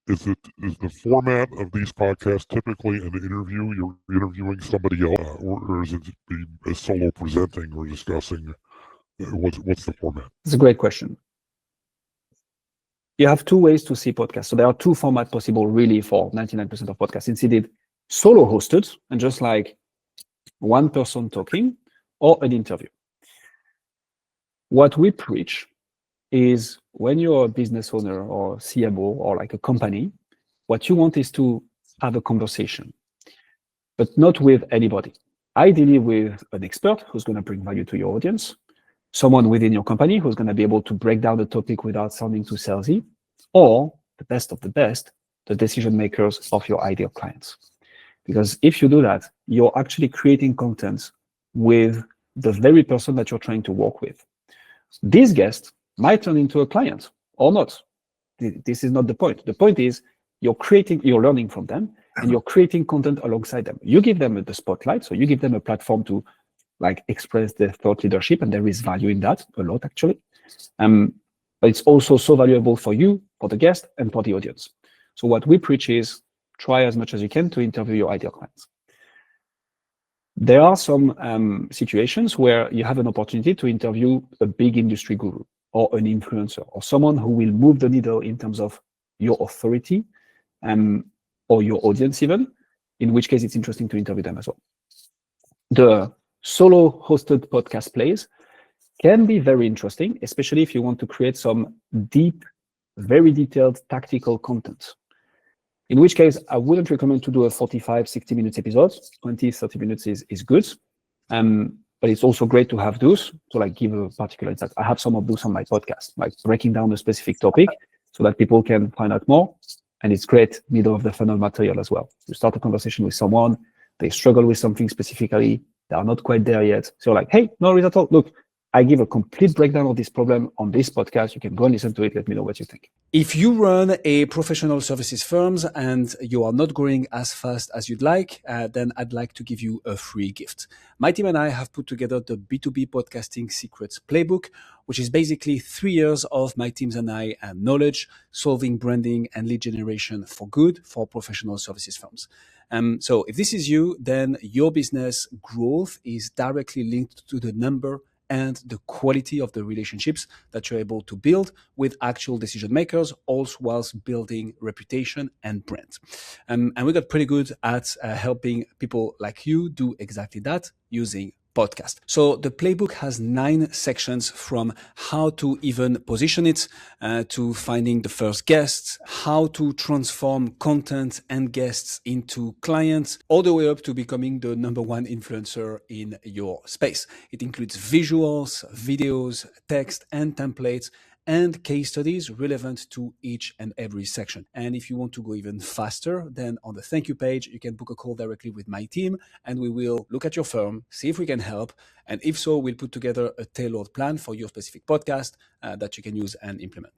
is the format of these podcasts typically an interview? You're interviewing somebody else, or is it a solo presenting or discussing? What's the format? It's a great question. You have two ways to see podcasts. So there are two formats possible really for 99% of podcasts. It's either solo hosted and just like one person talking, or an interview. What we preach is when you're a business owner or CMO or like a company, what you want is to have a conversation, but not with anybody. Ideally with an expert who's going to bring value to your audience, someone within your company who's going to be able to break down the topic without sounding too salesy, or the best of the best, the decision makers of your ideal clients. Because if you do that, you're actually creating content with the very person that you're trying to work with. This guest might turn into a client or not. This is not the point. The point is you're learning from them, and you're creating content alongside them. You give them the spotlight, so you give them a platform to like express their thought leadership, and there is value in that, a lot actually. But it's also so valuable for you, for the guest, and for the audience. So what we preach is try as much as you can to interview your ideal clients. There are some situations where you have an opportunity to interview a big industry guru or an influencer or someone who will move the needle in terms of your authority or your audience even, in which case it's interesting to interview them as well. The solo hosted podcast plays can be very interesting, especially if you want to create some deep, very detailed tactical content. In which case, I wouldn't recommend to do a 45, 60 minutes episode. 20, 30 minutes is good. But it's also great to have those to like give a particular insight. I have some of those on my podcast, like breaking down a specific topic so that people can find out more. And it's great middle of the funnel material as well. You start a conversation with someone, they struggle with something specifically, they are not quite there yet. So like, hey, no worries at all. Look, I give a complete breakdown of this problem on this podcast. You can go and listen to it. Let me know what you think. If you run a professional services firm and you are not growing as fast as you'd like, then I'd like to give you a free gift. My team and I have put together the B2B Podcasting Secrets Playbook, which is basically 3 years of my teams and I knowledge, solving branding and lead generation for good for professional services firms. So if this is you, then your business growth is directly linked to the number and the quality of the relationships that you're able to build with actual decision makers, also whilst building reputation and brand. And we got pretty good at helping people like you do exactly that using podcast. So the playbook has 9 sections, from how to even position it, to finding the first guests, how to transform content and guests into clients, all the way up to becoming the #1 influencer in your space. It includes visuals, videos, text and templates, and case studies relevant to each and every section. And if you want to go even faster, then on the thank you page, you can book a call directly with my team, and we will look at your firm, see if we can help. And if so, we'll put together a tailored plan for your specific podcast that you can use and implement.